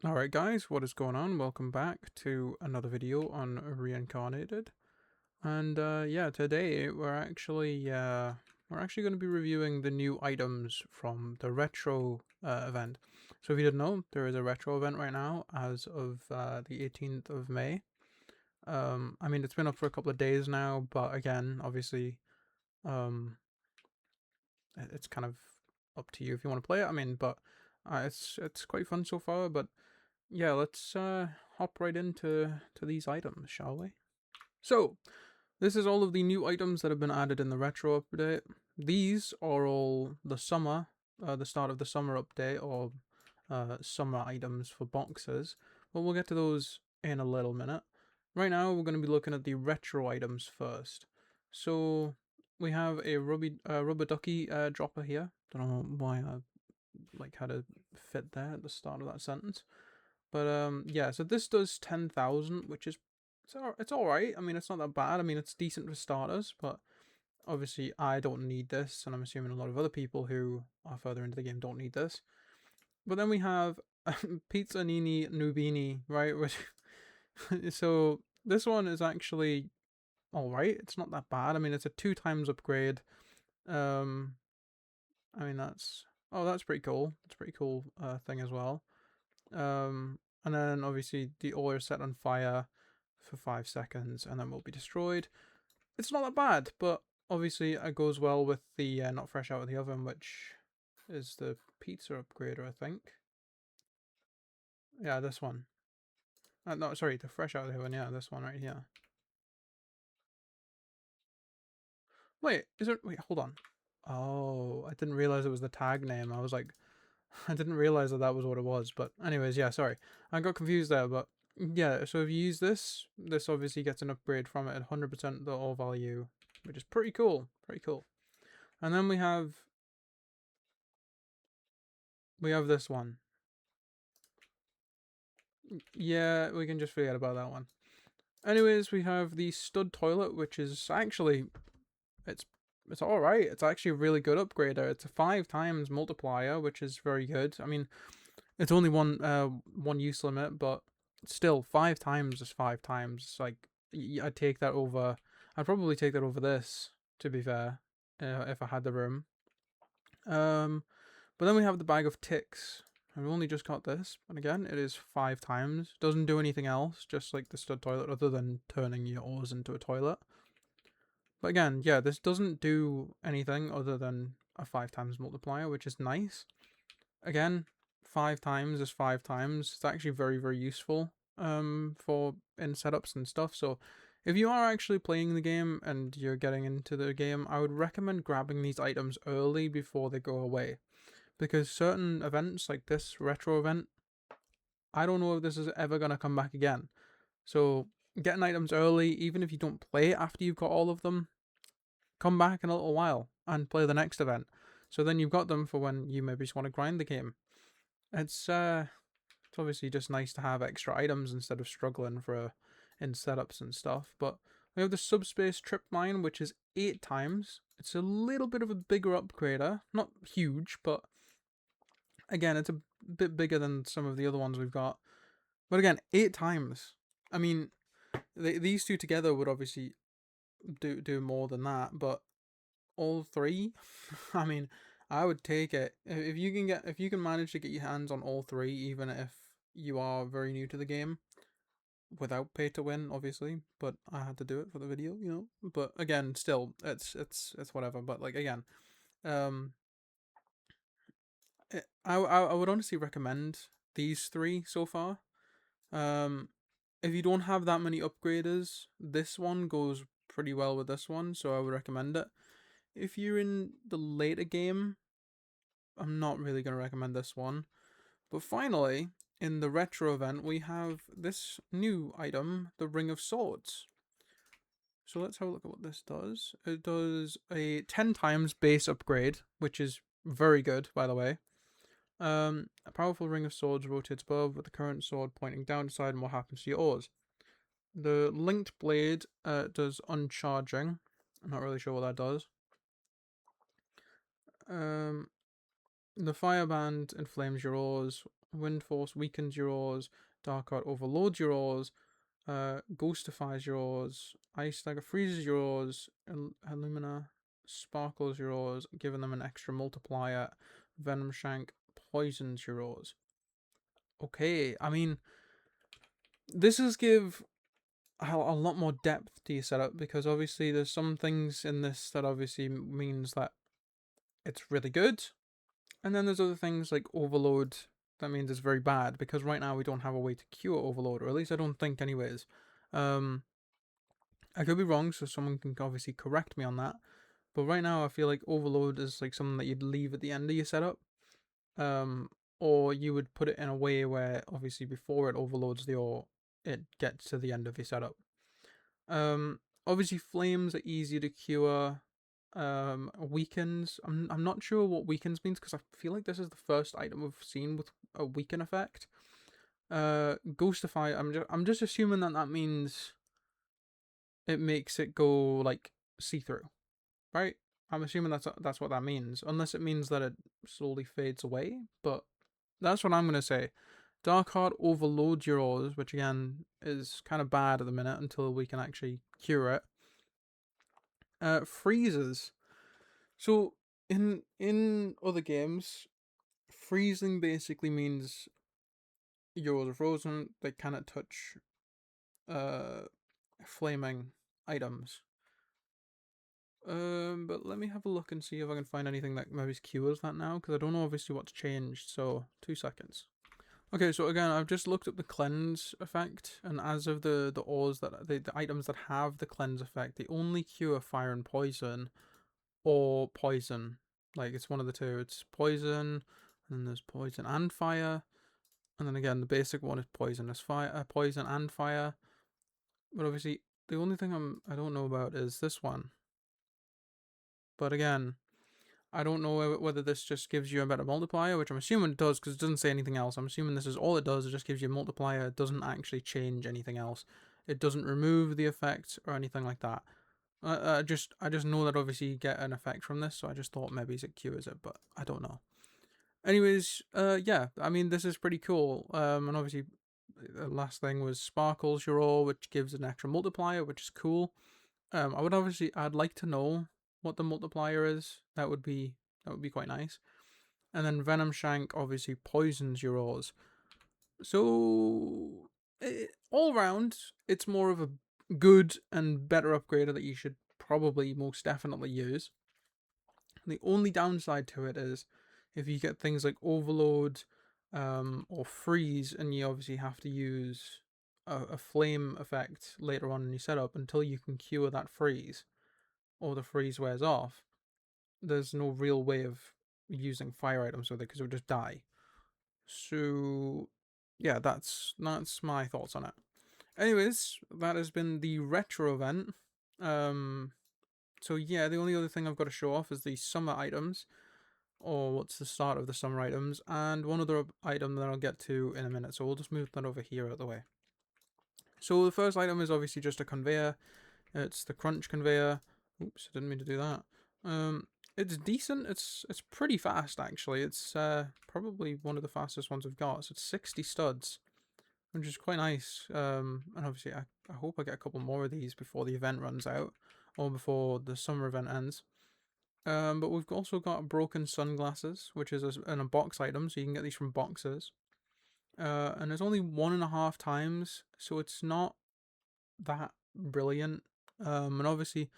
Alright guys, what is going on? Welcome back to another video on Reincarnated. And yeah, today we're actually going to be reviewing the new items from the retro event. So if you didn't know, there is a retro event right now as of the 18th of May. I mean it's been up for a couple of days now, but again, obviously um it's kind of up to you if you want to play it. I mean, but it's quite fun so far, but yeah, let's hop right into these items, shall we? So, this is all of the new items that have been added in the retro update. These are all the start of the summer update, or summer items for boxes. But we'll get to those in a little minute. Right now, we're going to be looking at the retro items first. So, we have a rubber ducky dropper here. Don't know why I had to fit there at the start of that sentence. But yeah, so this does 10,000, which is it's all right. I mean, it's not that bad. I mean, it's decent for starters, but obviously I don't need this, and I'm assuming a lot of other people who are further into the game don't need this. But then we have Pizza Nini Nubini, right? Which so this one is actually all right. It's not that bad. I mean, it's a 2 times upgrade. Um, I mean that's pretty cool. It's a pretty cool thing as well. And then obviously the ore is set on fire for 5 seconds and then will be destroyed. It's not that bad, but obviously it goes well with the not fresh out of the oven, which is the pizza upgrader, I think. Yeah, this one. No, sorry, the fresh out of the oven. Yeah, this one right here. Wait, is it? Wait, hold on. Oh, I didn't realize it was the tag name. I was like, I didn't realize that was what it was. But anyways, yeah, sorry, I got confused there. But yeah, so if you use this obviously gets an upgrade from it at 100% the ore value, which is pretty cool. Pretty cool. And then we have this one. Yeah, we can just forget about that one. Anyways, we have the stud toilet, which is actually it's it's all right. It's actually a really good upgrader. It's a 5 times multiplier, which is very good. I mean, it's only one use limit, but still 5 times is 5 times. It's like I'd take that over. I'd probably take that over this, to be fair, if I had the room. But then we have the bag of ticks. I've only just got this, and again, it is 5 times. Doesn't do anything else, just like the stud toilet, other than turning your ores into a toilet. But again, yeah, this doesn't do anything other than a 5 times multiplier, which is nice. Again, 5 times is 5 times. It's actually very, very useful for in setups and stuff. So if you are actually playing the game and you're getting into the game, I would recommend grabbing these items early before they go away. Because certain events like this retro event, I don't know if this is ever going to come back again. So getting items early, even if you don't play it after you've got all of them, come back in a little while and play the next event. So then you've got them for when you maybe just want to grind the game. It's obviously just nice to have extra items instead of struggling for in setups and stuff. But we have the subspace trip mine, which is 8 times. It's a little bit of a bigger upgrader, not huge, but again, it's a bit bigger than some of the other ones we've got. But again, 8 times. I mean, these two together would obviously do more than that, but all three, I mean, I would take it if you can manage to get your hands on all three, even if you are very new to the game, without pay to win, obviously. But I had to do it for the video, you know. But again, still, it's whatever. But like again, um, I would honestly recommend these three so far. Um, if you don't have that many upgraders, this one goes pretty well with this one, so I would recommend it. If you're in the later game, I'm not really going to recommend this one. But finally, in the retro event, we have this new item, the Ring of Swords. So let's have a look at what this does. It does a 10 times base upgrade, which is very good, by the way. A powerful ring of swords rotates above with the current sword pointing down to side and what happens to your ores. The linked blade does uncharging. I'm not really sure what that does. The fireband inflames your ores Wind Force weakens yours. Dark Heart overloads yours. Ghostifies yours. Ice Dagger freezes yours. Illumina sparkles yours, giving them an extra multiplier. Venom Shank poisons yours. Okay, I mean, this is give a lot more depth to your setup, because obviously there's some things in this that obviously means that it's really good, and then there's other things like overload that means it's very bad, because right now we don't have a way to cure overload, or at least I don't think anyways. I could be wrong, so someone can obviously correct me on that, but right now I feel like overload is like something that you'd leave at the end of your setup, or you would put it in a way where obviously before it overloads it gets to the end of your setup. Obviously flames are easier to cure. Weakens. I'm not sure what weakens means, because I feel like this is the first item we've seen with a weaken effect. Ghostify. I'm just assuming that means it makes it go like see through, right? I'm assuming that's what that means, unless it means that it slowly fades away. But that's what I'm gonna say. Dark Heart overloads your ores, which again is kind of bad at the minute until we can actually cure it. Freezes. So in other games, freezing basically means yours are frozen. They cannot touch flaming items. But let me have a look and see if I can find anything that maybe cures that now, because I don't know obviously what's changed. So 2 seconds. Okay, so again, I've just looked up the cleanse effect, and as of the ores that the items that have the cleanse effect, they only cure fire and poison, or poison. Like it's one of the two. It's poison, and then there's poison and fire, and then again the basic one is poisonous fire, poison and fire. But obviously, the only thing I don't know about is this one. But again, I don't know whether this just gives you a better multiplier, which I'm assuming it does, because it doesn't say anything else. I'm assuming this is all it does. It just gives you a multiplier. It doesn't actually change anything else. It doesn't remove the effect or anything like that. I just know that obviously you get an effect from this, so I just thought maybe it cures it, but I don't know. Anyways, yeah, I mean, this is pretty cool. And obviously, the last thing was Sparkles Your Ore, which gives an extra multiplier, which is cool. I'd like to know what the multiplier is. That would be quite nice. And then Venom Shank obviously poisons your ores. So all round, it's more of a good and better upgrader that you should probably most definitely use. The only downside to it is if you get things like overload or freeze, and you obviously have to use a flame effect later on in your setup until you can cure that freeze, or the freeze wears off, there's no real way of using fire items with it because it would just die. So yeah, that's my thoughts on it. Anyways, that has been the retro event. So yeah, the only other thing I've got to show off is the summer items, or what's the start of the summer items, and one other item that I'll get to in a minute. So we'll just move that over here out of the way. So the first item is obviously just a conveyor. It's the crunch conveyor. Oops, I didn't mean to do that. It's decent. It's pretty fast actually. It's probably one of the fastest ones I've got. So it's 60 studs, which is quite nice. And obviously I hope I get a couple more of these before the event runs out, or before the summer event ends. But we've also got broken sunglasses, which is in a box item, so you can get these from boxes. And there's only 1.5 times, so it's not that brilliant. And obviously,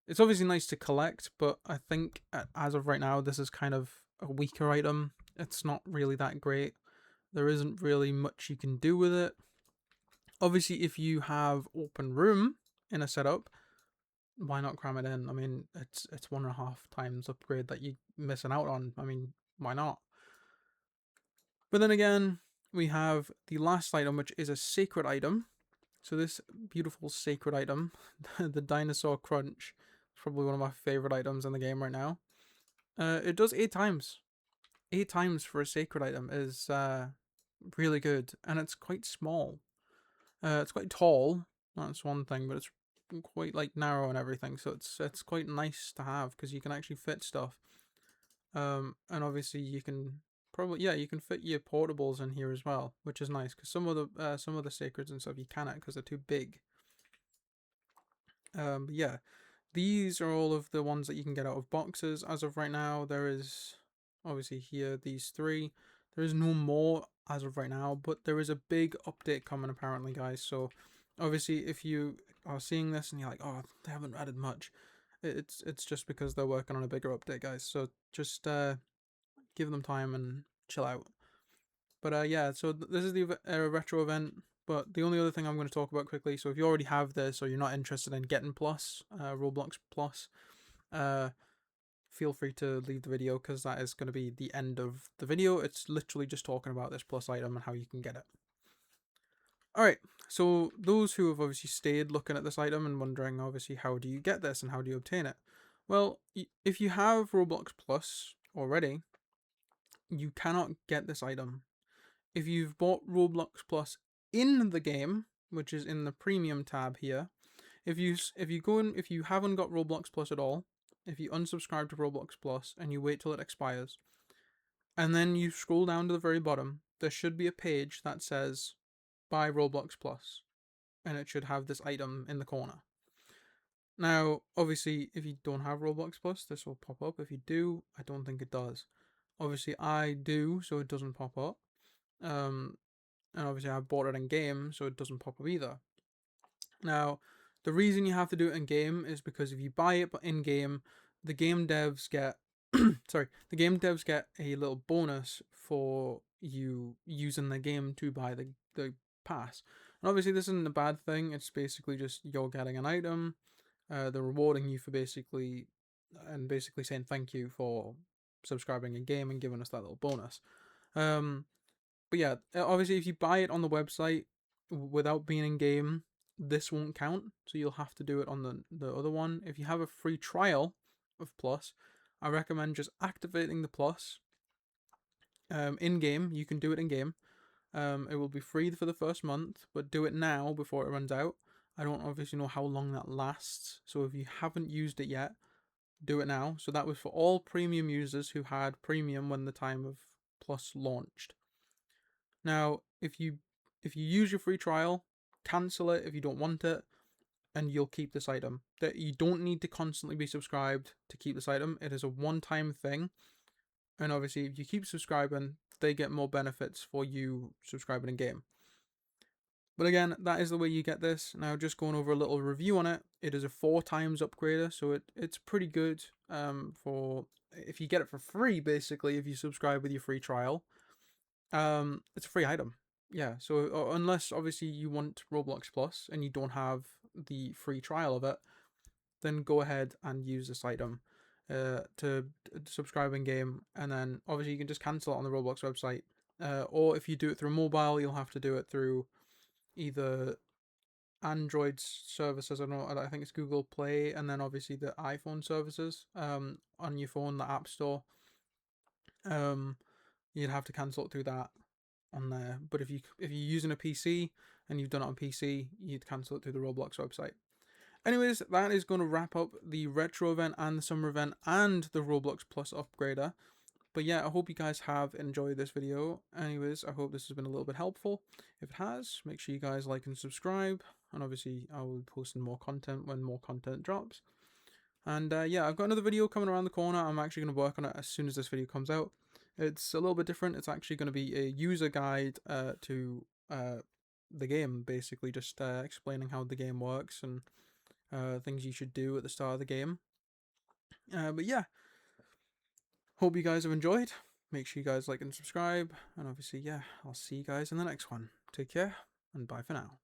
it's obviously nice to collect, but I think as of right now, this is kind of a weaker item. It's not really that great. There isn't really much you can do with it. Obviously, if you have open room in a setup, why not cram it in? I mean, it's 1.5 times upgrade that you're missing out on. I mean, why not? But then again, we have the last item, which is a sacred item. So this beautiful sacred item, the dinosaur crunch, is probably one of my favorite items in the game right now. It does 8 times. 8 times for a sacred item is really good, and it's quite small. It's quite tall. That's one thing, but it's quite like narrow and everything. So it's quite nice to have because you can actually fit stuff. And obviously you can probably, yeah, you can fit your portables in here as well, which is nice because some of the sacreds and stuff you cannot because they're too big. But yeah, these are all of the ones that you can get out of boxes as of right now. There is obviously here these three. There is no more as of right now, but there is a big update coming apparently, guys. So obviously, if you are seeing this and you're like, oh, they haven't added much, it's just because they're working on a bigger update, guys. So just give them time and chill out. But yeah, so this is the retro event. But the only other thing I'm going to talk about quickly, so if you already have this or you're not interested in getting Plus, Roblox Plus, feel free to leave the video because that is going to be the end of the video. It's literally just talking about this Plus item and how you can get it. Alright, so those who have obviously stayed looking at this item and wondering obviously how do you get this and how do you obtain it? Well, if you have Roblox Plus already, you cannot get this item. If you've bought Roblox Plus in the game, which is in the premium tab here, if you go in, if you haven't got Roblox Plus at all, if you unsubscribe to Roblox Plus and you wait till it expires, and then you scroll down to the very bottom, there should be a page that says buy Roblox Plus, and it should have this item in the corner. Now, obviously, if you don't have Roblox Plus, this will pop up. If you do, I don't think it does. Obviously, I do, so it doesn't pop up. And obviously I bought it in game, so it doesn't pop up either. Now, the reason you have to do it in game is because if you buy it in game, the game devs get the game devs get a little bonus for you using the game to buy the pass. And obviously this isn't a bad thing, it's basically just you're getting an item, they're rewarding you for basically saying thank you for subscribing in game and giving us that little bonus. But yeah, obviously if you buy it on the website without being in game, this won't count. So you'll have to do it on the other one. If you have a free trial of Plus, I recommend just activating the Plus in game. You can do it in game. It will be free for the first month, but do it now before it runs out. I don't obviously know how long that lasts. So if you haven't used it yet, do it now. So that was for all premium users who had premium when the time of Plus launched. Now, if you use your free trial, cancel it if you don't want it, and you'll keep this item. That you don't need to constantly be subscribed to keep this item. It is a one-time thing, and obviously, if you keep subscribing, they get more benefits for you subscribing in game. But again, that is the way you get this. Now, just going over a little review on it. It is a 4x upgrader, so it's pretty good. For if you get it for free, basically, if you subscribe with your free trial. It's a free item. Yeah, so unless obviously you want Roblox Plus and you don't have the free trial of it, then go ahead and use this item to subscribe in game, and then obviously you can just cancel it on the Roblox website. Or if you do it through mobile, you'll have to do it through either Android services. I don't know. I think it's Google Play, and then obviously the iPhone services on your phone, the App Store. You'd have to cancel it through that on there. But if you're using a PC and you've done it on PC, you'd cancel it through the Roblox website. Anyways, that is going to wrap up the retro event and the summer event and the Roblox Plus upgrader. But yeah, I hope you guys have enjoyed this video. Anyways, I hope this has been a little bit helpful. If it has, make sure you guys like and subscribe. And obviously, I will be posting more content when more content drops. And yeah, I've got another video coming around the corner. I'm actually going to work on it as soon as this video comes out. It's a little bit different. It's actually going to be a user guide to the game, basically just explaining how the game works and things you should do at the start of the game. But yeah, hope you guys have enjoyed. Make sure you guys like and subscribe. And obviously, yeah, I'll see you guys in the next one. Take care, and bye for now.